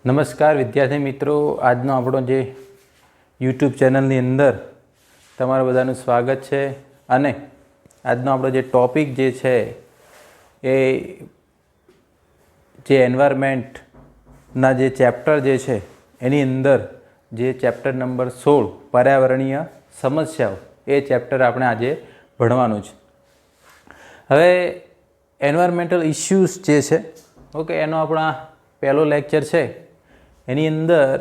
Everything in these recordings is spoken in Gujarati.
નમસ્કાર વિદ્યાર્થી મિત્રો, આજનો આપણો જે યુટ્યુબ ચેનલની અંદર તમારું બધાનું સ્વાગત છે. અને આજનો આપણો જે ટૉપિક જે છે એ જે એન્વાયરમેન્ટના જે ચેપ્ટર જે છે એની અંદર જે ચેપ્ટર નંબર 16 પર્યાવરણીય સમસ્યાઓ એ ચેપ્ટર આપણે આજે ભણવાનું છે. હવે એન્વાયરમેન્ટલ ઇશ્યુઝ જે છે ઓકે, એનો આપણા પહેલો લેક્ચર છે. એની અંદર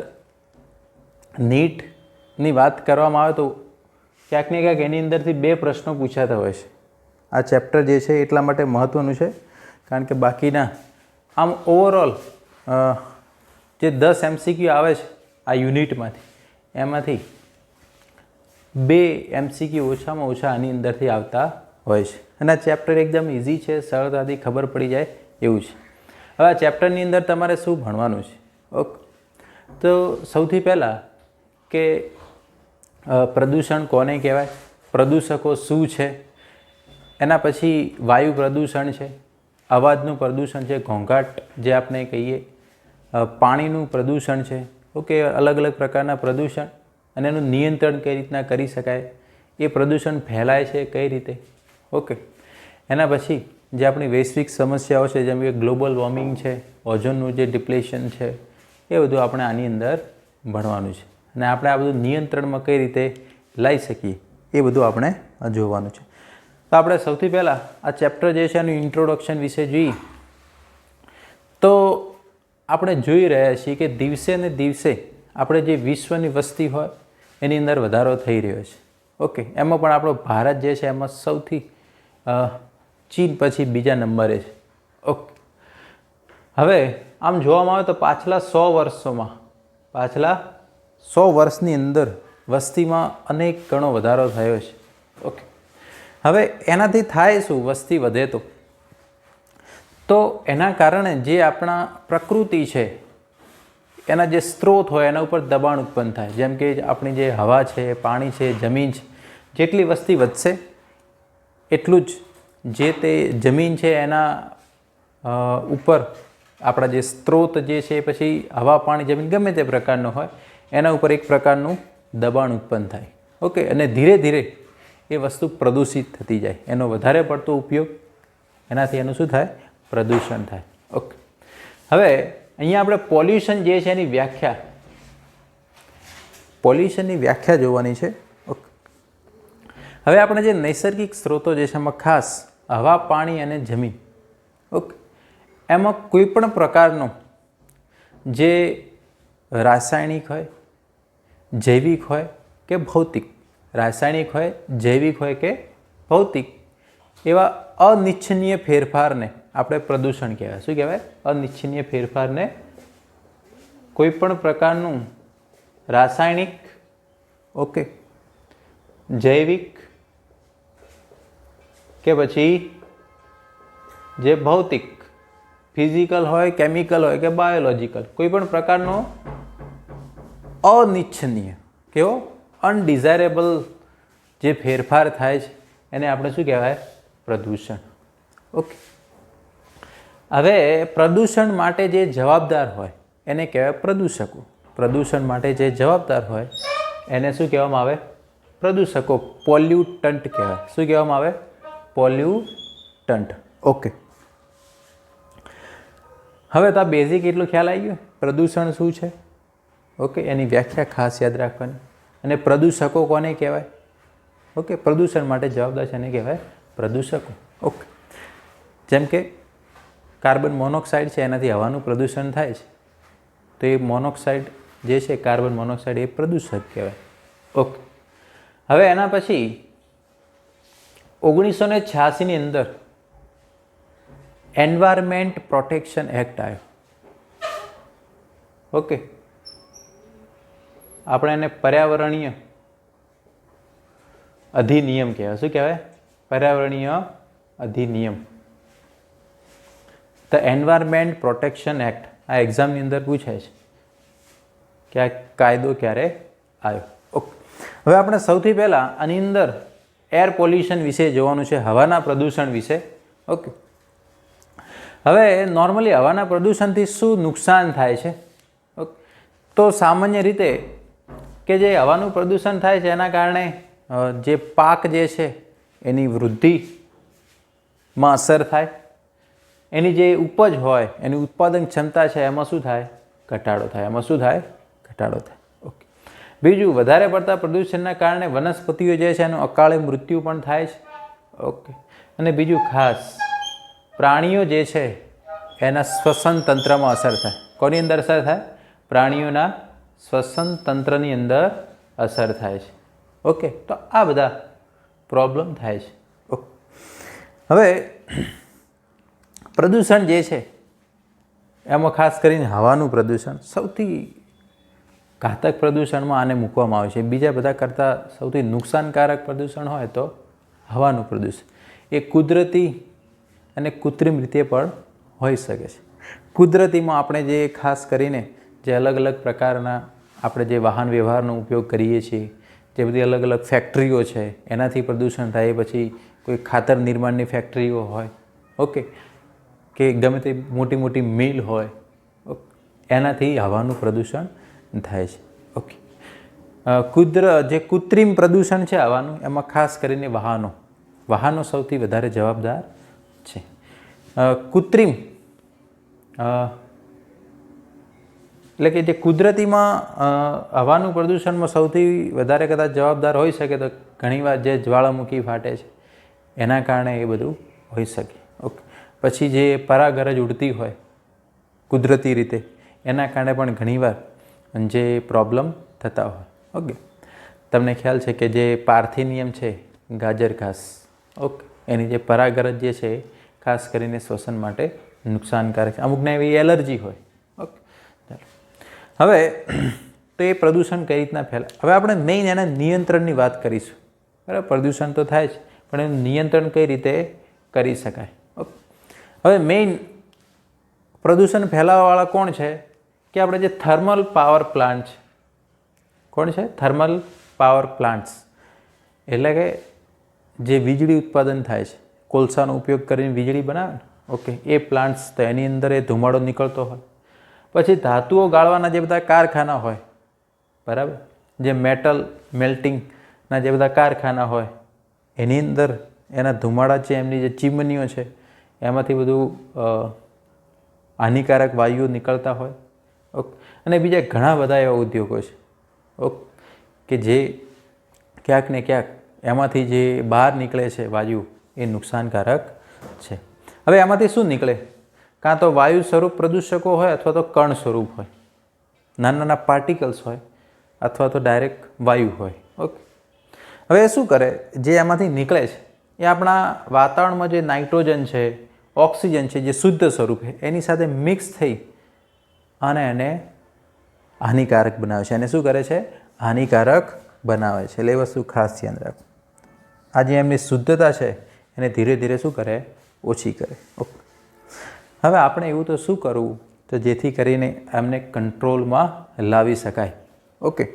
નીટની વાત કરવામાં આવે તો ક્યાંક ને ક્યાંક એની અંદરથી 2 પ્રશ્નો પૂછાતા હોય છે. આ ચેપ્ટર જે છે એટલા માટે મહત્ત્વનું છે કારણ કે બાકીના આમ ઓવરઓલ જે 10 MCQ આવે છે આ યુનિટમાંથી, એમાંથી 2 MCQ ઓછામાં ઓછા આની અંદરથી આવતા હોય છે. અને આ ચેપ્ટર એકદમ ઇઝી છે, સરળતાથી ખબર પડી જાય એવું છે. હવે આ ચેપ્ટરની અંદર તમારે શું ભણવાનું છે? ઓકે, તો સૌથી પહેલાં કે પ્રદૂષણ કોને કહેવાય, પ્રદૂષકો શું છે, એના પછી વાયુ પ્રદૂષણ છે, અવાજનું પ્રદૂષણ છે, ઘોંઘાટ જે આપણે કહીએ, પાણીનું પ્રદૂષણ છે. ઓકે, અલગ અલગ પ્રકારના પ્રદૂષણ અને એનું નિયંત્રણ કઈ રીતના કરી શકાય, એ પ્રદૂષણ ફેલાય છે કઈ રીતે. ઓકે, એના પછી જે આપણી વૈશ્વિક સમસ્યાઓ છે જેમ કે ગ્લોબલ વોર્મિંગ છે, ઓઝોનનું જે ડિપ્લેશન છે, એ બધું આપણે આની અંદર ભણવાનું છે. અને આપણે આ બધું નિયંત્રણમાં કઈ રીતે લાવી શકીએ એ બધું આપણે જોવાનું છે. તો આપણે સૌથી પહેલાં આ ચેપ્ટર જે છે એનું ઇન્ટ્રોડક્શન વિશે જોઈએ તો આપણે જોઈ રહ્યા છીએ કે દિવસે ને દિવસે આપણે જે વિશ્વની વસ્તી હોય એની અંદર વધારો થઈ રહ્યો છે. ઓકે, એમાં પણ આપણો ભારત જે છે એમાં સૌથી ચીન પછી બીજા નંબરે છે. ઓકે, હવે આમ જોવામાં આવે તો પાછલા 100 વર્ષની અંદર વસ્તીમાં અનેક ગણો વધારો થયો છે. ઓકે, હવે એનાથી થાય શું? વસ્તી વધે તો એના કારણે જે આપણા પ્રકૃતિ છે એના જે સ્ત્રોત હોય એના ઉપર દબાણ ઉત્પન્ન થાય. જેમ કે આપણી જે હવા છે, પાણી છે, જમીન છે, જેટલી વસ્તી વધશે એટલું જ જે તે જમીન છે એના ઉપર આપણા જે સ્ત્રોત જે છે પછી હવા, પાણી, જમીન ગમે તે પ્રકારનો હોય એના ઉપર એક પ્રકારનું દબાણ ઉત્પન્ન થાય. ઓકે, અને ધીરે ધીરે એ વસ્તુ પ્રદૂષિત થતી જાય. એનો વધારે પડતો ઉપયોગ, એનાથી એનું શું થાય? પ્રદૂષણ થાય. ઓકે, હવે અહીંયા આપણે પોલ્યુશન જે છે એની પોલ્યુશનની વ્યાખ્યા જોવાની છે. ઓકે, હવે આપણે જે નૈસર્ગિક સ્ત્રોતો જે છે એમાં ખાસ હવા, પાણી અને જમીન. ઓકે, એમાં કોઈ પણ પ્રકારનો જે રાસાયણિક હોય, જૈવિક હોય કે ભૌતિક, રાસાયણિક હોય, જૈવિક હોય કે ભૌતિક, એવા અનિચ્છનીય ફેરફારને આપણે પ્રદૂષણ કહેવાય. શું કહેવાય? અનિચ્છનીય ફેરફારને કોઈ પણ પ્રકારનું રાસાયણિક, ઓકે, જૈવિક કે પછી જે ભૌતિક, ફિઝિકલ હોય, કેમિકલ હોય કે બાયોલોજિકલ, કોઈ પણ પ્રકારનો અનિચ્છનીય, કેવો? અનડિઝાયરેબલ જે ફેરફાર થાય છે એને આપણે શું કહેવાય? પ્રદૂષણ. ઓકે, હવે પ્રદૂષણ માટે જે જવાબદાર હોય એને કહેવાય પ્રદૂષકો. પ્રદૂષણ માટે જે જવાબદાર હોય એને શું કહેવામાં આવે? પ્રદૂષકો, પોલ્યુટન્ટ કહેવાય. શું કહેવામાં આવે? પોલ્યુટન્ટ. ઓકે, હવે તો આ બેઝિક એટલું ખ્યાલ આવી ગયો પ્રદૂષણ શું છે. ઓકે, એની વ્યાખ્યા ખાસ યાદ રાખવાની. અને પ્રદૂષકો કોને કહેવાય? ઓકે, પ્રદૂષણ માટે જવાબદાર છે એને કહેવાય પ્રદૂષકો. ઓકે, જેમ કે કાર્બન મોનોક્સાઇડ છે એનાથી હવાનું પ્રદૂષણ થાય છે તો એ મોનોક્સાઇડ જે છે, કાર્બન મોનોક્સાઇડ, એ પ્રદૂષક કહેવાય. ઓકે, હવે એના પછી 1986ની અંદર એન્વાયરમેન્ટ પ્રોટેક્શન એક્ટ આવ્યો. ઓકે, આપણે એને પર્યાવરણીય અધિનિયમ કહેવાય. શું કહેવાય? પર્યાવરણીય અધિનિયમ. The environment protection act. આ એક્ઝામની અંદર પૂછાય છે કે આ કાયદો ક્યારે આવ્યો. ઓકે, હવે આપણે સૌથી પહેલાં આની અંદર એર પોલ્યુશન વિશે જોવાનું છે, હવાના પ્રદૂષણ વિશે. ઓકે, હવે નોર્મલી હવાના પ્રદૂષણથી શું નુકસાન થાય છે? ઓકે, તો સામાન્ય રીતે કે જે હવાનું પ્રદૂષણ થાય છે એના કારણે જે પાક જે છે એની વૃદ્ધિમાં અસર થાય, એની જે ઉપજ હોય એની ઉત્પાદન ક્ષમતા છે એમાં શું થાય? ઘટાડો થાય. એમાં શું થાય? ઘટાડો થાય. ઓકે. બીજું, વધારે પડતા પ્રદૂષણના કારણે વનસ્પતિઓ જે છે એનું અકાળે મૃત્યુ પણ થાય છે. ઓકે. અને બીજું ખાસ પ્રાણીઓ જે છે એના શ્વસન તંત્રમાં અસર થાય. કોની અંદર અસર થાય? પ્રાણીઓના શ્વસન તંત્રની અંદર અસર થાય છે. ઓકે. તો આ બધા પ્રોબ્લેમ થાય છે. ઓકે. હવે પ્રદૂષણ જે છે એમાં ખાસ કરીને હવાનું પ્રદૂષણ સૌથી ઘાતક પ્રદૂષણમાં આને મૂકવામાં આવે છે. બીજા બધા કરતાં સૌથી નુકસાનકારક પ્રદૂષણ હોય તો હવાનું પ્રદૂષણ. એ કુદરતી અને કૃત્રિમ રીતે પણ હોઈ શકે છે. કુદરતીમાં આપણે જે ખાસ કરીને જે અલગ અલગ પ્રકારના આપણે જે વાહન વ્યવહારનો ઉપયોગ કરીએ છીએ, જે બધી અલગ અલગ ફેક્ટરીઓ છે એનાથી પ્રદૂષણ થાય, પછી કોઈ ખાતર નિર્માણની ફેક્ટરીઓ હોય, ઓકે, કે ગમે તે મોટી મોટી મિલ હોય, એનાથી હવાનું પ્રદૂષણ થાય છે. ઓકે. જે કૃત્રિમ પ્રદૂષણ છે હવાનું, એમાં ખાસ કરીને વાહનો સૌથી વધારે જવાબદાર છે. કૃત્રિમ એટલે કે જે કુદરતીમાં હવાનું પ્રદૂષણમાં સૌથી વધારે કદાચ જવાબદાર હોઈ શકે તો ઘણીવાર જે જ્વાળામુખી ફાટે છે એના કારણે એ બધું હોઈ શકે. ઓકે. પછી જે પરાગરજ ઉડતી હોય કુદરતી રીતે એના કારણે પણ ઘણીવાર જે પ્રોબ્લેમ થતા હોય. ઓકે. તમને ખ્યાલ છે કે જે પાર્થેનિયમ છે, ગાજર ઘાસ, ઓકે, એની જે પરાગરજ જે છે ખાસ કરીને શ્વસન માટે નુકસાનકારક છે. અમુકને એવી એલર્જી હોય. ઓકે. હવે તો એ પ્રદૂષણ કઈ રીતના ફેલાય? હવે આપણે મેઇન એના નિયંત્રણની વાત કરીશું. બરાબર? પ્રદૂષણ તો થાય જ, પણ એનું નિયંત્રણ કઈ રીતે કરી શકાય? ઓકે. હવે મેઇન પ્રદૂષણ ફેલાવવાવાળા કોણ છે? કે આપણે જે થર્મલ પાવર પ્લાન્ટ છે. કોણ છે? Thermal power plants. એટલે કે જે વીજળી ઉત્પાદન થાય છે, કોલસાનો ઉપયોગ કરીને વીજળી બનાવે ને, ઓકે, એ પ્લાન્ટ્સ, તો એની અંદર એ ધુમાડો નીકળતો હોય. પછી ધાતુઓ ગાળવાના જે બધા કારખાના હોય, બરાબર, જે મેટલ મેલ્ટિંગના જે બધા કારખાના હોય, એની અંદર એના ધુમાડા છે, એમની જે ચીમનીઓ છે, એમાંથી બધું હાનિકારક વાયુઓ નીકળતા હોય. ઓકે. અને બીજા ઘણા બધા એવા ઉદ્યોગો છે, ઓકે, કે જે ક્યાંક ને ક્યાંક એમાંથી જે બહાર નીકળે છે વાયુ એ નુકસાનકારક છે. હવે એમાંથી શું નીકળે? કાં તો વાયુ સ્વરૂપ પ્રદૂષકો હોય અથવા તો કણ સ્વરૂપ હોય, નાના નાના પાર્ટિકલ્સ હોય, અથવા તો ડાયરેક્ટ વાયુ હોય. ઓકે. હવે એ શું કરે? જે એમાંથી નીકળે છે એ આપણા વાતાવરણમાં જે નાઇટ્રોજન છે, ઓક્સિજન છે, જે શુદ્ધ સ્વરૂપ છે, એની સાથે મિક્સ થઈ અને એને હાનિકારક બનાવે છે. એને શું કરે છે? હાનિકારક બનાવે છે. એટલે એ વસ્તુ ખાસ ધ્યાન રાખો. આ જે એમની શુદ્ધતા છે એને ધીરે ધીરે શું કરે? ઓછી કરે. ઓકે. હવે આપણે એવું તો શું કરવું તો જેથી કરીને એમને કંટ્રોલમાં લાવી શકાય? ઓકે.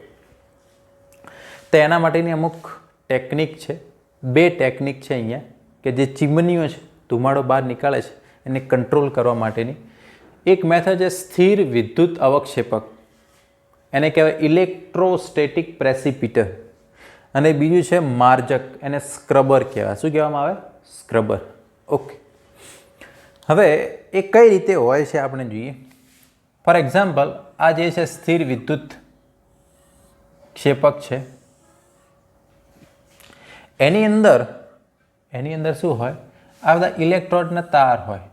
તો એના માટેની અમુક ટેકનિક છે. 2 ટેકનિક છે અહીંયા, કે જે ચીમનીઓ છે, ધુમાડો બહાર નીકળે છે, એને કંટ્રોલ કરવા માટેની. એક મેથડ છે સ્થિર વિદ્યુત અવક્ષેપક, એને કહેવાય ઇલેક્ટ્રોસ્ટેટિક પ્રેસિપિટર. અને બીજું છે માર્જક, એને સ્ક્રબર કહેવાય. શું કહેવામાં આવે? સ્ક્રબર. ઓકે. હવે એ કઈ રીતે હોય છે આપણે જોઈએ. ફોર એક્ઝામ્પલ, આ જે છે સ્થિર વિદ્યુત ક્ષેપક છે, એની અંદર શું હોય? આ બધા ઇલેક્ટ્રોડના તાર હોય.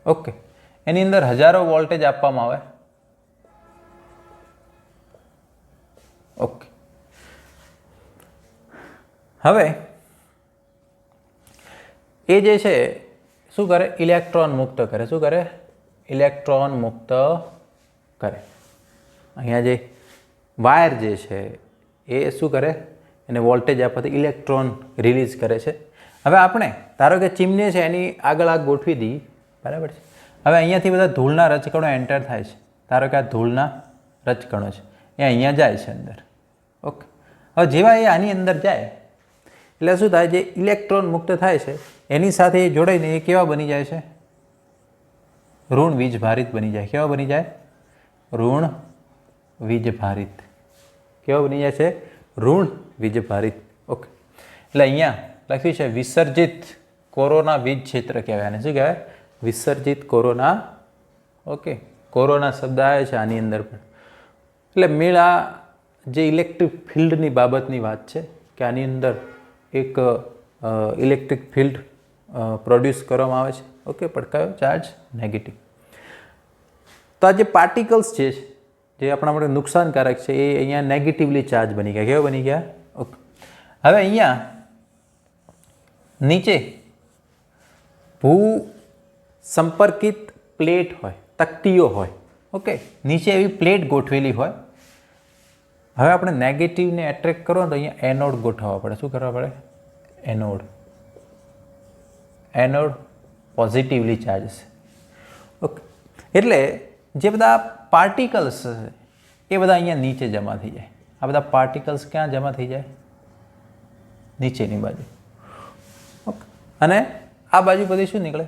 ઓકે. એની અંદર હજારો વોલ્ટેજ આપવામાં આવે. ઓકે. હવે એ જે છે શું કરે? ઇલેક્ટ્રોન મુક્ત કરે. શું કરે? ઇલેક્ટ્રોન મુક્ત કરે. અહીંયા જે વાયર જે છે એ શું કરે? એને વોલ્ટેજ આપવાથી ઇલેક્ટ્રોન રિલીઝ કરે છે. હવે આપણે ધારો કે ચીમની છે એની આગળ આ ગોઠવી દઈએ, બરાબર છે. હવે અહીંયાથી બધા ધૂળના રજકણો એન્ટર થાય છે. ધારો કે આ ધૂળના રજકણો છે, એ અહીંયા જાય છે અંદર. ઓકે. હવે જેવા એ આની અંદર જાય એટલે શું થાય? જે ઇલેક્ટ્રોન મુક્ત થાય છે એની સાથે એ જોડાઈને એ કેવા બની જાય છે? ઋણ વીજભારિત બની જાય. કેવા બની જાય? ઋણ વીજભારિત. કેવા બની જાય છે? ઋણ વીજભારિત. ઓકે, એટલે અહીંયા લખ્યું છે વિસર્જિત કોરોના વીજ ક્ષેત્ર કહેવાય. અને શું કહેવાય? વિસર્જિત કોરોના. ઓકે, કોરોના શબ્દ આવે છે આની અંદર પણ. એટલે મેળ આ જે ઇલેક્ટ્રિક ફિલ્ડની બાબતની વાત છે કે આની અંદર એક ઇલેક્ટ્રિક ફિલ્ડ પ્રોડ્યુસ કરવામાં આવે છે. ઓકે, પણ કયો ચાર્જ? નેગેટિવ. તો આ જે પાર્ટિકલ્સ છે જે આપણા માટે નુકસાનકારક છે એ અહીંયા નેગેટિવલી ચાર્જ બની ગયા. કેવા બની ગયા? ઓકે, હવે અહીંયા નીચે ભૂ સંપર્કિત પ્લેટ હોય, તકતીઓ હોય. ઓકે, નીચે એવી પ્લેટ ગોઠવેલી હોય. હવે આપણે નેગેટિવને એટ્રેક્ટ કરો તો અહીંયા એનોડ ગોઠવવા પડે. શું કરવા પડે? એનોડ. એનોડ પોઝિટિવલી ચાર્જ છે. ઓકે, એટલે જે બધા પાર્ટિકલ્સ છે એ બધા અહીંયા નીચે જમા થઈ જાય. આ બધા પાર્ટિકલ્સ ક્યાં જમા થઈ જાય? નીચેની બાજુ. ઓકે, અને આ બાજુ બધી શું નીકળે?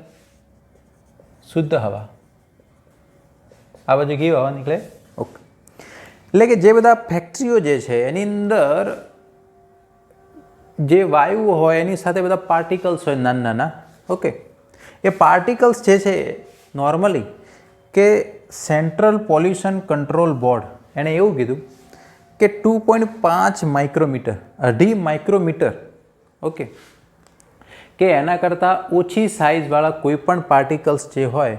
શુદ્ધ હવા. આ બાજુ કેવી હવા નીકળે? ઓકે, એટલે કે જે બધા ફેક્ટરીઓ જે છે એની અંદર જે વાયુઓ હોય એની સાથે બધા પાર્ટિકલ્સ હોય નાના નાના. ઓકે, એ પાર્ટિકલ્સ જે છે નોર્મલી કે સેન્ટ્રલ પોલ્યુશન કંટ્રોલ બોર્ડ એણે એવું કીધું કે 2.5 માઇક્રોમીટર, 2.5 માઇક્રોમીટર. ઓકે, કે એના કરતાં ઓછી સાઇઝવાળા કોઈ પણ પાર્ટિકલ્સ જે હોય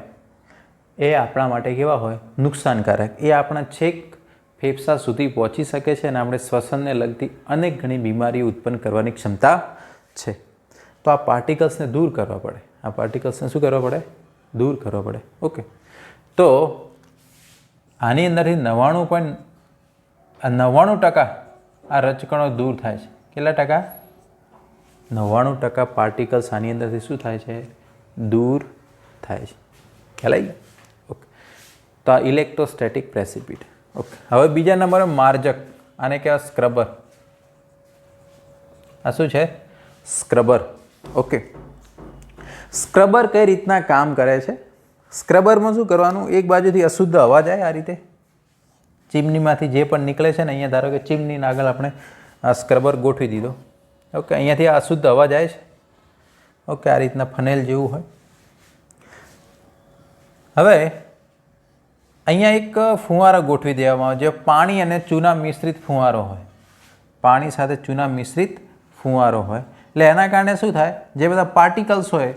એ આપણા માટે કેવા હોય? નુકસાનકારક. એ આપણા છેક ફેફસા સુધી પહોંચી શકે છે અને આપણે શ્વસનને લગતી અનેક ઘણી બીમારીઓ ઉત્પન્ન કરવાની ક્ષમતા છે. તો આ પાર્ટિકલ્સને દૂર કરવા પડે. આ પાર્ટિકલ્સને શું કરવા પડે? દૂર કરવા પડે. ઓકે, તો આની અંદરથી 99% આ રજકણો દૂર થાય છે. કેટલા ટકા? 99% પાર્ટિકલ્સ આની અંદરથી શું થાય છે? દૂર થાય છે. ખ્યાલ આવી? ઓકે, તો આ ઇલેક્ટ્રોસ્ટેટિક પ્રેસિપિટેટ. ઓકે, હવે બીજા નંબરે માર્જક. આને કહેવાય સ્ક્રબર. આ શું છે? સ્ક્રબર. ઓકે, સ્ક્રબર કઈ રીતના કામ કરે છે? સ્ક્રબરમાં શું કરવાનું? એક બાજુથી અશુદ્ધ હવા જાય આ રીતે ચીમનીમાંથી જે પણ નીકળે છે ને, અહીંયા ધારો કે ચીમનીના આગળ આપણે આ સ્ક્રબર ગોઠવી દીધો. ઓકે, અહીંયાથી આ અશુદ્ધ હવા જાય છે. ઓકે, આ રીતના ફનેલ જેવું હોય. હવે અહીંયા એક ફુવારો ગોઠવી દેવામાં આવે જે પાણી અને ચૂના મિશ્રિત ફુવારો હોય. પાણી સાથે ચૂના મિશ્રિત ફુવારો હોય. એટલે એના કારણે શું થાય? જે બધા પાર્ટિકલ્સ હોય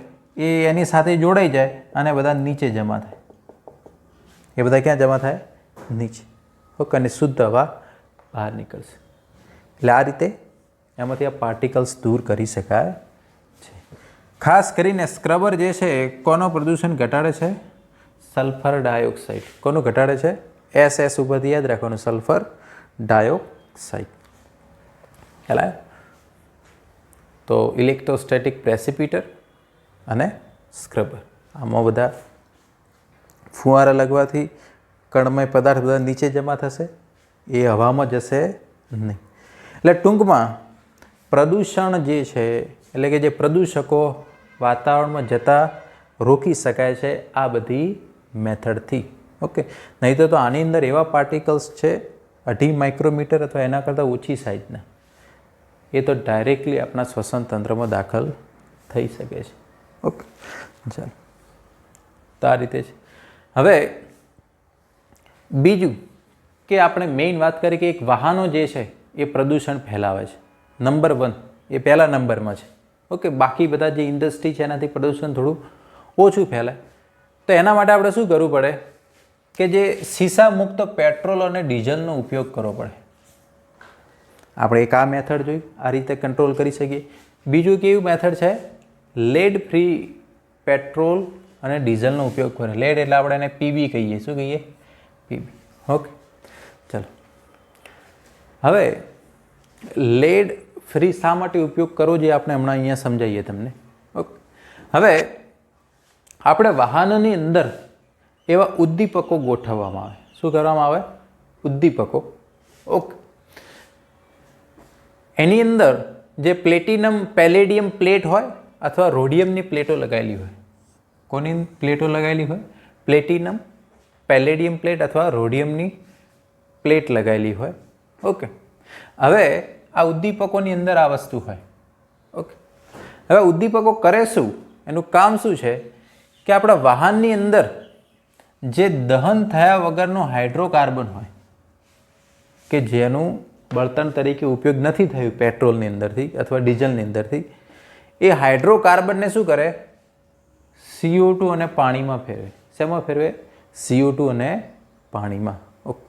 એ એની સાથે જોડાઈ જાય અને બધા નીચે જમા થાય. એ બધા ક્યાં જમા થાય? નીચે. ઓકે, અને શુદ્ધ હવા બહાર નીકળશે. એટલે આ રીતે એમાંથી આ પાર્ટિકલ્સ દૂર કરી શકાય છે. ખાસ કરીને સ્ક્રબર જે છે કોનો પ્રદૂષણ ઘટાડે છે? Sulphur dioxide. કોનું ઘટાડે છે? SS ઉપરથી યાદ રાખવાનું, સલ્ફર ડાયોક્સાઇડ. ખ્યાલ આવ્યો? તો ઇલેક્ટ્રોસ્ટેટિક પ્રેસિપિટર અને સ્ક્રબર, આમાં બધા ફુવારા લગવાથી કણમય પદાર્થ બધા નીચે જમા થશે, એ હવામાં જશે નહીં. એટલે ટૂંકમાં પ્રદૂષણ જે છે એટલે કે જે પ્રદૂષકો વાતાવરણમાં જતા રોકી શકાય છે આ બધી મેથડથી. ઓકે, નહીં તો આની અંદર એવા પાર્ટિકલ્સ છે 2.5 માઇક્રોમીટર અથવા એના કરતાં ઓછી સાઇઝના, એ તો ડાયરેક્ટલી આપણા શ્વસન તંત્રમાં દાખલ થઈ શકે છે. ઓકે, ચાલો, તો આ રીતે છે. હવે બીજું કે આપણે મેઇન વાત કરીએ કે એક વાહનો જે છે એ પ્રદૂષણ ફેલાવે છે. નંબર 1 એ પહેલા નંબરમાં છે. ઓકે, બાકી બધા જે ઇન્ડસ્ટ્રી છે એનાથી પ્રદૂષણ થોડું ઓછું ફેલાય. તો એના માટે આપણે શું કરવું પડે કે જે શીશા મુક્ત પેટ્રોલ અને ડીઝલનો ઉપયોગ કરવો પડે. આપણે એક આ મેથડ જોયું, આ રીતે કંટ્રોલ કરી શકીએ. બીજું કેવું મેથડ છે? લેડ ફ્રી પેટ્રોલ અને ડીઝલનો ઉપયોગ કરે. લેડ એટલે આપણે એને પીબી કહીએ. શું કહીએ? પીબી. ઓકે, ચાલો. હવે લેડ ફ્રી શા માટે ઉપયોગ કરવો જે આપણે હમણાં અહીંયા સમજાવીએ તમને. ઓકે, હવે આપણે વાહનોની અંદર એવા ઉદ્દીપકો ગોઠવવામાં આવે. શું કરવામાં આવે? ઉદ્દીપકો. ઓકે, એની અંદર જે પ્લેટિનમ પેલેડિયમ પ્લેટ હોય અથવા રોડિયમની પ્લેટો લગાવેલી હોય. કોની પ્લેટો લગાવેલી હોય? પ્લેટિનમ, પેલેડિયમ પ્લેટ અથવા રોડિયમની પ્લેટ લગાવેલી હોય. ઓકે, હવે આ ઉદ્દીપકોની અંદર આ વસ્તુ હોય. ઓકે, હવે ઉદ્દીપકો કરે શું, એનું કામ શું છે કે આપણા વાહનની અંદર જે દહન થયા વગરનો હાઇડ્રોકાર્બન હોય કે જેનું બળતણ તરીકે ઉપયોગ નથી થયું પેટ્રોલની અંદરથી અથવા ડીઝલની અંદરથી, એ હાઇડ્રોકાર્બનને શું કરે, CO2 અને પાણીમાં ફેરવે. શેમાં ફેરવે? CO2 અને પાણીમાં. ઓકે,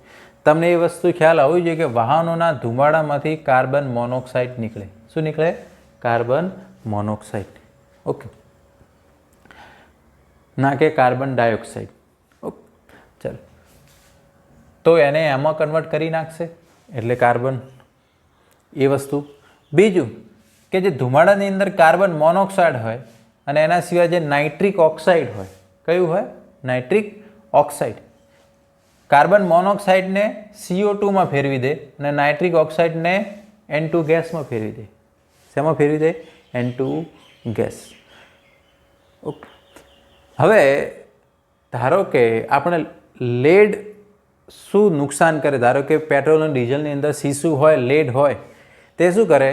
તમને એ વસ્તુ ખ્યાલ આવવી જોઈએ કે વાહનોના ધુમાડામાંથી કાર્બન મોનોક્સાઇડ નીકળે. શું નીકળે? Carbon monoxide. ઓકે, ના કે કાર્બન ડાયોક્સાઇડ. ઓકે, ચાલો, તો એને એમાં કન્વર્ટ કરી નાખશે એટલે કાર્બન એ વસ્તુ. બીજું કે જે ધુમાડાની અંદર કાર્બન મોનોક્સાઇડ હોય અને એના સિવાય જે નાઇટ્રિક ઓક્સાઇડ હોય, કયું હોય? Nitric oxide. કાર્બન મોનોક્સાઇડને CO2માં ફેરવી દે અને નાઇટ્રિક ઓક્સાઇડને N2 ગેસમાં ફેરવી દે. શેમાં ફેરવી દે? N2 gas. ઓકે, હવે ધારો કે આપણે લેડ શું નુકસાન કરે, ધારો કે પેટ્રોલ અને ડીઝલની અંદર સીસું હોય, લેડ હોય, તે શું કરે?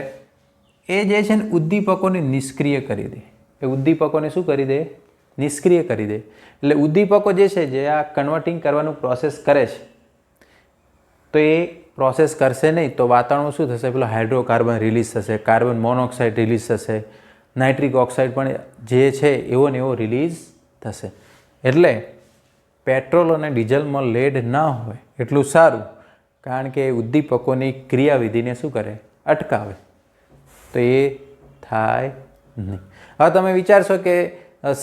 એ જે છે ને ઉદ્દીપકોને નિષ્ક્રિય કરી દે. એ ઉદ્દીપકોને શું કરી દે? નિષ્ક્રિય કરી દે. એટલે ઉદ્દીપકો જે છે જે આ કન્વર્ટિંગ કરવાનું પ્રોસેસ કરે છે, તો એ પ્રોસેસ કરશે નહીં તો વાતાવરણમાં શું થશે? પેલો હાઇડ્રોકાર્બન રિલીઝ થશે, કાર્બન મોનોક્સાઇડ રિલીઝ થશે, નાઇટ્રિક ઓક્સાઇડ પણ જે છે એવો ને એવો રિલીઝ થશે. એટલે પેટ્રોલ અને ડીઝલમાં લેડ ના હોય એટલું સારું, કારણ કે ઉદ્દીપકોની ક્રિયાવિધિને શું કરે? અટકાવે. તો એ થાય નહીં. હવે તમે વિચારશો કે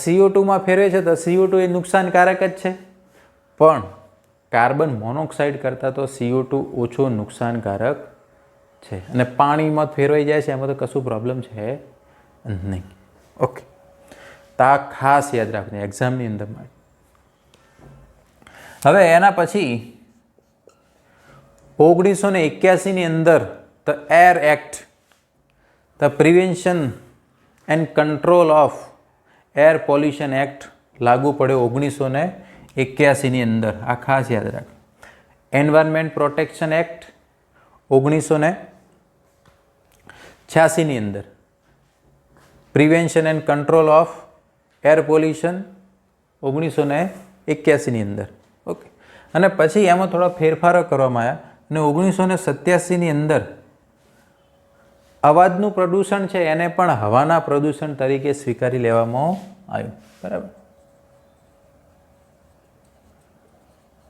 CO2માં ફેરવે છે તો CO2 એ નુકસાનકારક જ છે, પણ કાર્બન મોનોક્સાઇડ કરતાં તો CO2 ઓછો નુકસાનકારક છે અને પાણીમાં ફેરવાઈ જાય છે, એમાં તો કશું પ્રોબ્લેમ છે નહીં. ઓકે, તો આ ખાસ યાદ રાખજો એક્ઝામની અંદર. હવે એના પછી 1981ની અંદર the air act, the prevention and control of air pollution act લાગુ પડ્યો 1981ની અંદર. આ ખાસ યાદ રાખો. એન્વાયરમેન્ટ પ્રોટેક્શન એક્ટ 1986ની અંદર, prevention and control of air pollution 1981ની અંદર. ઓકે, અને પછી એમાં થોડા ફેરફારો કરવામાં આવ્યા અને 1987ની અંદર અવાજનું પ્રદૂષણ છે એને પણ હવાના પ્રદૂષણ તરીકે સ્વીકારી લેવામાં આવ્યું. બરાબર,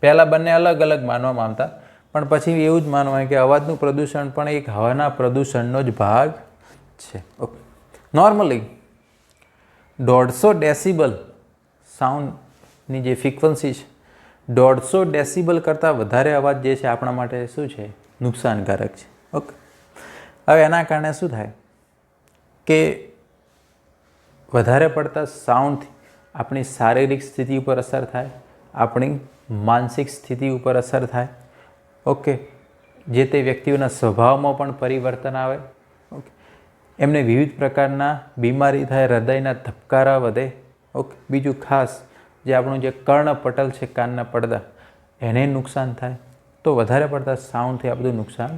પહેલાં બંને અલગ અલગ માનવામાં આવતા, પણ પછી એવું જ માનવામાં કે અવાજનું પ્રદૂષણ પણ એક હવાના પ્રદૂષણનો જ ભાગ છે. ઓકે, નોર્મલી 150 ડેસિબલ સાઉન્ડની જે ફ્રીક્વન્સી છે, 150 ડેસિબલ કરતાં વધારે અવાજ જે છે આપણા માટે શું છે? નુકસાનકારક છે. ઓકે, હવે એના કારણે શું થાય કે વધારે પડતા સાઉન્ડથી આપણી શારીરિક સ્થિતિ ઉપર અસર થાય, આપણી માનસિક સ્થિતિ ઉપર અસર થાય. ઓકે, જે તે વ્યક્તિઓના સ્વભાવમાં પણ પરિવર્તન આવે. ઓકે, એમને વિવિધ પ્રકારના બીમારી થાય, હૃદયના ધબકારા વધે. ઓકે, બીજું ખાસ જે આપણું જે કર્ણપટલ છે, કાનના પડદા, એને નુકસાન થાય. તો વધારે પડતા સાઉન્ડથી આ બધું નુકસાન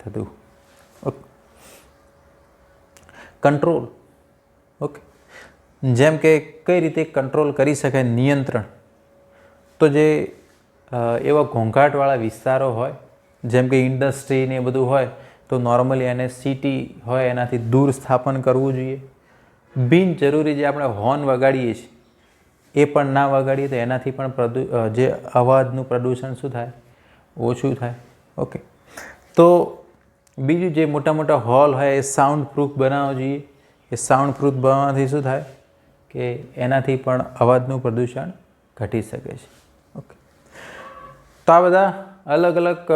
થતું. Okay, control. ઓકે, જેમ કે કઈ રીતે કંટ્રોલ કરી શકાય, નિયંત્રણ. તો જે એવા ઘોંઘાટવાળા વિસ્તારો હોય, જેમ કે ઇન્ડસ્ટ્રી ને એ બધું હોય, તો નોર્મલી એને સિટી હોય એનાથી દૂર સ્થાપન કરવું જોઈએ. બિનજરૂરી જે આપણે હોર્ન વગાડીએ છીએ એ પણ ના વગાડીએ તો એનાથી પણ જે અવાજનું પ્રદૂષણ શું થાય? ઓછું થાય. ઓકે, તો બીજું જે મોટા મોટા હોલ હોય એ સાઉન્ડ પ્રૂફ બનાવવા જોઈએ. એ સાઉન્ડ પ્રૂફ બનાવવાથી શું થાય કે એનાથી પણ અવાજનું પ્રદૂષણ ઘટી શકે છે. ઓકે, તો આ બધા અલગ અલગ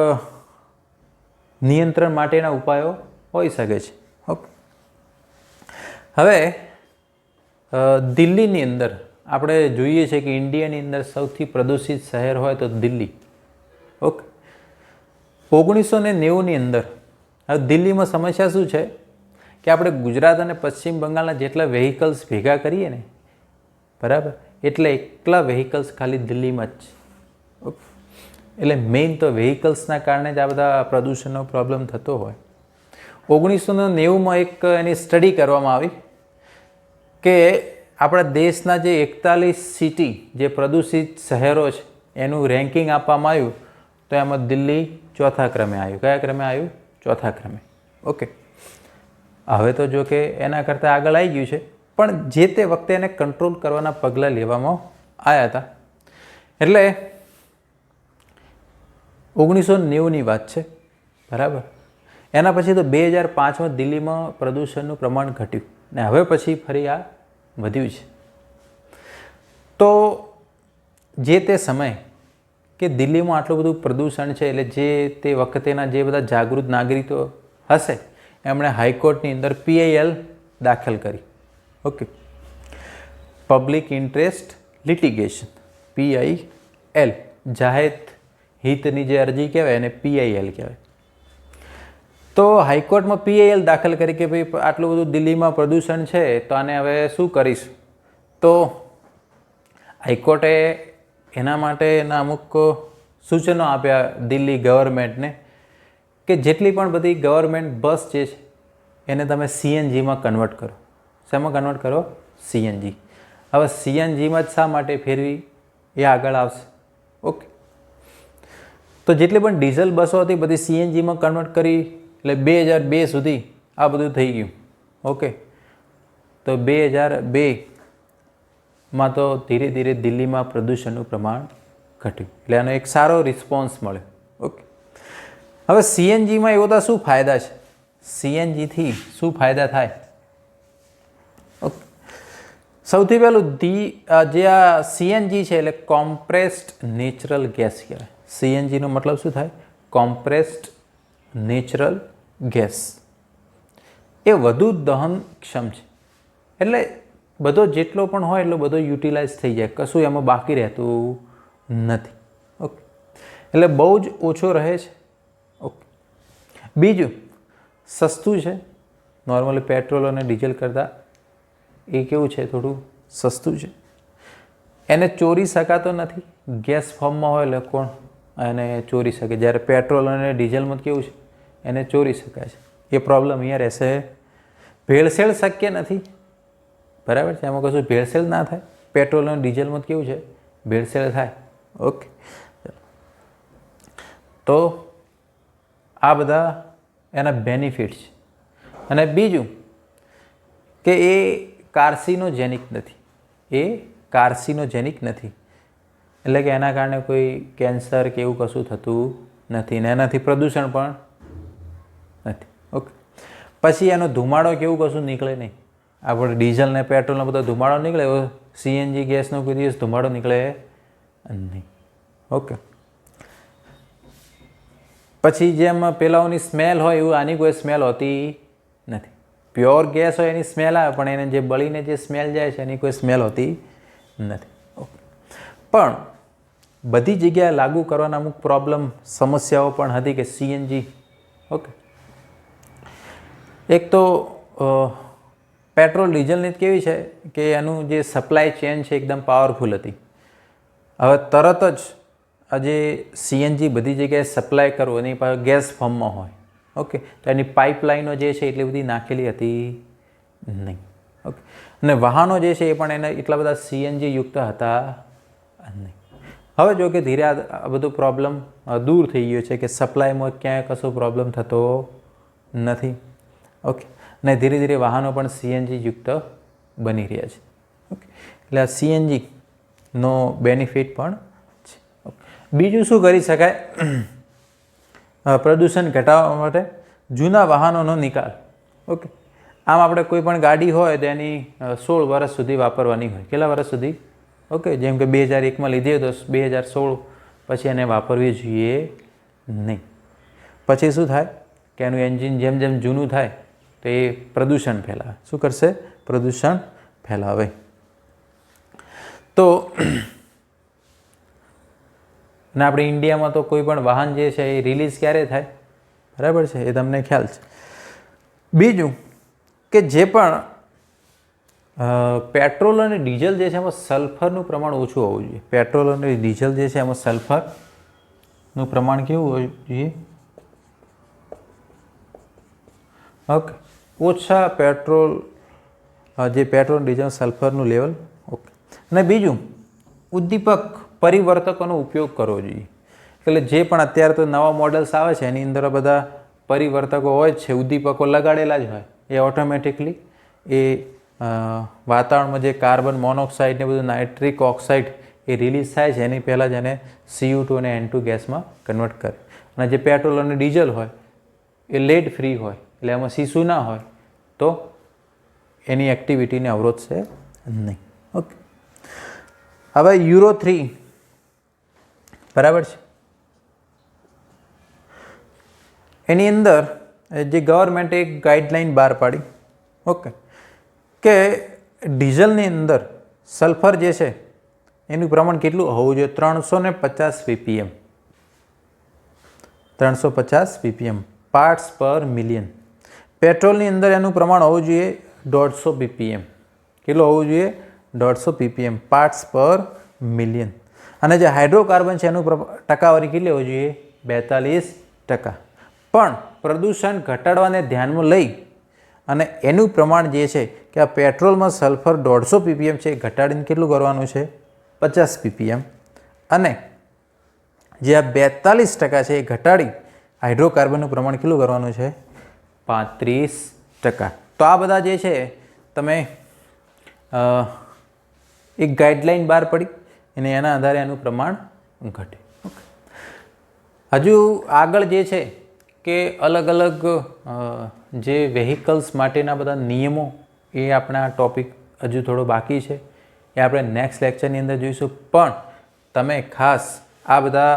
નિયંત્રણ માટેના ઉપાયો હોઈ શકે છે. ઓકે, હવે દિલ્હીની અંદર આપણે જોઈએ છીએ કે ઇન્ડિયાની અંદર સૌથી પ્રદૂષિત શહેર હોય તો દિલ્હી. ઓકે, 1990ની અંદર હવે દિલ્હીમાં સમસ્યા શું છે કે આપણે ગુજરાત અને પશ્ચિમ બંગાળના જેટલા વ્હીકલ્સ ભેગા કરીએ ને, બરાબર, એટલે એકલા વ્હીકલ્સ ખાલી દિલ્હીમાં જ છે. ઓકે, એટલે મેઇન તો વ્હીકલ્સના કારણે જ આ બધા પ્રદૂષણનો પ્રોબ્લેમ થતો હોય. 1990માં એક એની સ્ટડી કરવામાં આવી કે આપણા દેશના જે 41 સિટી જે પ્રદૂષિત શહેરો છે એનું રેન્કિંગ આપવામાં આવ્યું, તો એમાં દિલ્હી ચોથા ક્રમે આવ્યું. કયા ક્રમે આવ્યું? ચોથા ક્રમે. ઓકે, હવે તો જો કે એના કરતાં આગળ આવી ગયું છે, પણ જે તે વખતે એને કંટ્રોલ કરવાના પગલાં લેવામાં આવ્યા હતા. એટલે 1990ની વાત છે, બરાબર. એના પછી તો 2005માં દિલ્હીમાં પ્રદૂષણનું પ્રમાણ ઘટ્યું ને હવે પછી ફરી આ વધ્યું છે. તો જે તે સમયે કે દિલ્હીમાં આટલું બધું પ્રદૂષણ છે, એટલે જે તે વખતેના જે બધા જાગૃત નાગરિકો હશે એમણે હાઈકોર્ટની અંદર PIL દાખલ કરી. Okay, public interest litigation, PIL, જાહેર હિતની જે અરજી કહેવાય એને PIL કહેવાય. તો હાઈકોર્ટમાં PIL દાખલ કરી કે ભાઈ આટલું બધું દિલ્હીમાં પ્રદૂષણ છે તો આને હવે શું કરીશું. તો હાઈકોર્ટે એના માટેના અમુક સૂચનો આપ્યા દિલ્હી ગવર્મેન્ટને કે જેટલી પણ બધી ગવર્મેન્ટ બસ જે છે એને તમે CNGમાં કન્વર્ટ કરો. શેમાં કન્વર્ટ કરો? CNG. હવે CNGમાં જ શા માટે ફેરવી એ આગળ આવશે. ઓકે, તો જેટલી પણ ડીઝલ બસો હતી બધી CNGમાં કન્વર્ટ કરી, એટલે 2002 સુધી આ બધું થઈ ગયું. ઓકે, તો 2002માં તો ધીરે ધીરે દિલ્હીમાં પ્રદૂષણનું પ્રમાણ ઘટ્યું, એટલે આનો એક સારો રિસ્પોન્સ મળ્યો. ઓકે, હવે CNGમાં એવો તો શું ફાયદા છે? CNGથી શું ફાયદા થાય? ઓકે, સૌથી પહેલું જે આ CNG છે એટલે કોમ્પ્રેસ્ડ નેચરલ ગેસ કહેવાય. CNGનો મતલબ શું થાય? Compressed natural gas. એ વધુ દહનક્ષમ છે, એટલે બધો જેટલો પણ હોય એટલો બધો યુટિલાઇઝ થઈ જાય, કશું એમાં બાકી રહેતું નથી. ઓકે, એટલે બહુ જ ઓછો રહે છે. ઓકે, બીજું સસ્તું છે. નોર્મલી પેટ્રોલ અને ડીઝલ કરતાં એ કેવું છે? થોડું સસ્તું છે. એને ચોરી શકાતો નથી. ગેસ ફોર્મમાં હોય એટલે કોણ એને ચોરી શકે? જ્યારે પેટ્રોલ અને ડીઝલમાં કેવું છે? એને ચોરી શકાય છે. એ પ્રોબ્લેમ અહીંયા રહેશે. ભેળસેળ શક્ય નથી, બરાબર છે, એમાં કશું ભેળસેળ ના થાય. પેટ્રોલ અને ડીઝલમાં કેવું છે? ભેળસેળ થાય. ઓકે, તો આ બધા એના બેનિફિટ છે. અને બીજું કે એ કાર્સિનોજેનિક નથી. એ કાર્સિનોજેનિક નથી, એટલે કે એના કારણે કોઈ કેન્સર કે એવું કશું થતું નથી ને એનાથી પ્રદૂષણ પણ નથી. ઓકે, પછી એનો ધુમાડો કેવું કશું નીકળે નહીં. આપણે ડીઝલ ને પેટ્રોલનો બધો ધુમાડો નીકળે, એવો CNG ગેસનો કોઈ દિવસ ધુમાડો નીકળે નહીં. ઓકે, પછી જેમ પેલાઓની સ્મેલ હોય એવું આની કોઈ સ્મેલ હોતી નથી. પ્યોર ગેસ હોય એની સ્મેલ આવે, પણ એને જે બળીને જે સ્મેલ જાય છે એની કોઈ સ્મેલ હોતી નથી. ઓકે, પણ બધી જગ્યાએ લાગુ કરવાના અમુક પ્રોબ્લેમ સમસ્યાઓ પણ હતી કે CNG. ઓકે, એક તો પેટ્રોલ ડીઝલની કેવી છે કે એનું જે સપ્લાય ચેન છે એકદમ પાવરફુલ હતી. હવે તરત જ આજે CNG બધી જગ્યાએ સપ્લાય કરવો એની પાસે ગેસ ફોર્મમાં હોય. ઓકે, તો એની પાઇપલાઇનો જે છે એટલી બધી નાખેલી હતી નહીં. ઓકે, અને વાહનો જે છે એ પણ એને એટલા બધા CNG યુક્ત હતા નહીં. હવે જો કે ધીરે આ બધો પ્રોબ્લેમ દૂર થઈ ગયો છે કે સપ્લાયમાં ક્યાંય કશો પ્રોબ્લેમ થતો નથી. ઓકે, અને ધીરે ધીરે વાહનો પણ CNG યુક્ત બની રહ્યા છે. ઓકે, એટલે આ CNGનો બેનિફિટ પણ છે. બીજું શું કરી શકાય પ્રદૂષણ ઘટાડવા માટે? જૂના વાહનોનો નિકાલ. ઓકે, આમ આપણે કોઈ પણ ગાડી હોય તો એની 16 વર્ષ સુધી વાપરવાની હોય. કેટલા વર્ષ સુધી? ઓકે, જેમ કે 2001માં લીધી તો 2016 પછી એને વાપરવી જોઈએ નહીં. પછી શું થાય કે એનું એન્જિન જેમ જેમ જૂનું થાય તો એ પ્રદૂષણ ફેલાવે. શું કરશે? પ્રદૂષણ ફેલાવે. તો અને આપણે ઇન્ડિયામાં તો કોઈ પણ વાહન જે છે એ રિલીઝ ક્યારે થાય? બરાબર છે, એ તમને ખ્યાલ છે. બીજું કે જે પણ પેટ્રોલ અને ડીઝલ જે છે એમાં સલ્ફરનું પ્રમાણ ઓછું હોવું જોઈએ. પેટ્રોલ અને ડીઝલ જે છે એમાં સલ્ફરનું પ્રમાણ કેવું હોવું જોઈએ? ઓકે, ઓછા પેટ્રોલ, જે પેટ્રોલ ડીઝલ સલ્ફરનું લેવલ. ઓકે. અને બીજું, ઉદ્દીપક પરિવર્તકોનો ઉપયોગ કરવો જોઈએ. એટલે જે પણ અત્યારે તો નવા મોડલ્સ આવે છે એની અંદર બધા પરિવર્તકો હોય જ છે, ઉદ્દીપકો લગાડેલા જ હોય. એ ઓટોમેટિકલી એ વાતાવરણમાં જે કાર્બન મોનોક્સાઇડ ને બધું નાઇટ્રિક ઓક્સાઇડ એ રિલીઝ થાય છે એની પહેલાં જ એને CO2 અને N2 ગેસમાં કન્વર્ટ કરે. અને જે પેટ્રોલ અને ડીઝલ હોય એ લેડ ફ્રી હોય, એટલે એમાં સીસું ના હોય તો એની એક્ટિવિટીને અવરોધશે નહીં. ઓકે. હવે યુરો 3 બરાબર છે, એની અંદર જે ગવર્મેન્ટે એક ગાઈડલાઇન બહાર પાડી. ઓકે, કે ડીઝલની અંદર સલ્ફર જે છે એનું પ્રમાણ કેટલું હોવું જોઈએ? 350 ppm. 350 ppm પાર્ટ્સ પર મિલિયન. પેટ્રોલની અંદર એનું પ્રમાણ હોવું જોઈએ 150 ppm. કેટલું હોવું જોઈએ? 150 ppm પાર્ટ્સ પર મિલિયન. અને જે હાઇડ્રોકાર્બન છે એનું ટકાવારી કેટલી હોવી જોઈએ? 42%. પણ પ્રદૂષણ ઘટાડવાને ધ્યાનમાં લઈ અને એનું પ્રમાણ જે છે કે આ પેટ્રોલમાં સલ્ફર 150 ppm છે એ ઘટાડીને કેટલું કરવાનું છે? 50 ppm. અને જે આ 42% છે એ ઘટાડી હાઇડ્રોકાર્બનનું પ્રમાણ કેટલું કરવાનું છે? 35%. તો આ બધા જે છે તમે એક ગાઈડલાઇન બહાર પડી અને એના આધારે એનું પ્રમાણ ઘટે. હજુ આગળ જે છે કે અલગ અલગ જે વેહિકલ્સ માટેના બધા નિયમો એ આપણા ટોપિક હજુ થોડો બાકી છે, એ આપણે નેક્સ્ટ લેક્ચરની અંદર જોઈશું. પણ તમે ખાસ આ બધા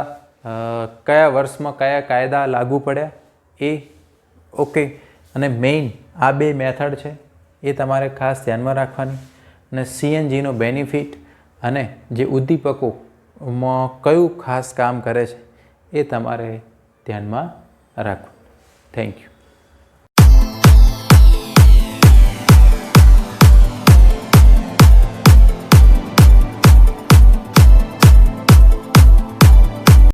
કયા વર્ષમાં કયા કાયદા લાગુ પડ્યા એ ઓકે, અને મેઇન આ બે મેથડ છે એ તમારે ખાસ ધ્યાનમાં રાખવાની. અને CNGનો બેનિફિટ અને જે ઉદ્દીપકોમાં કયું ખાસ કામ કરે છે એ તમારે ધ્યાનમાં રાખવું. Thank you.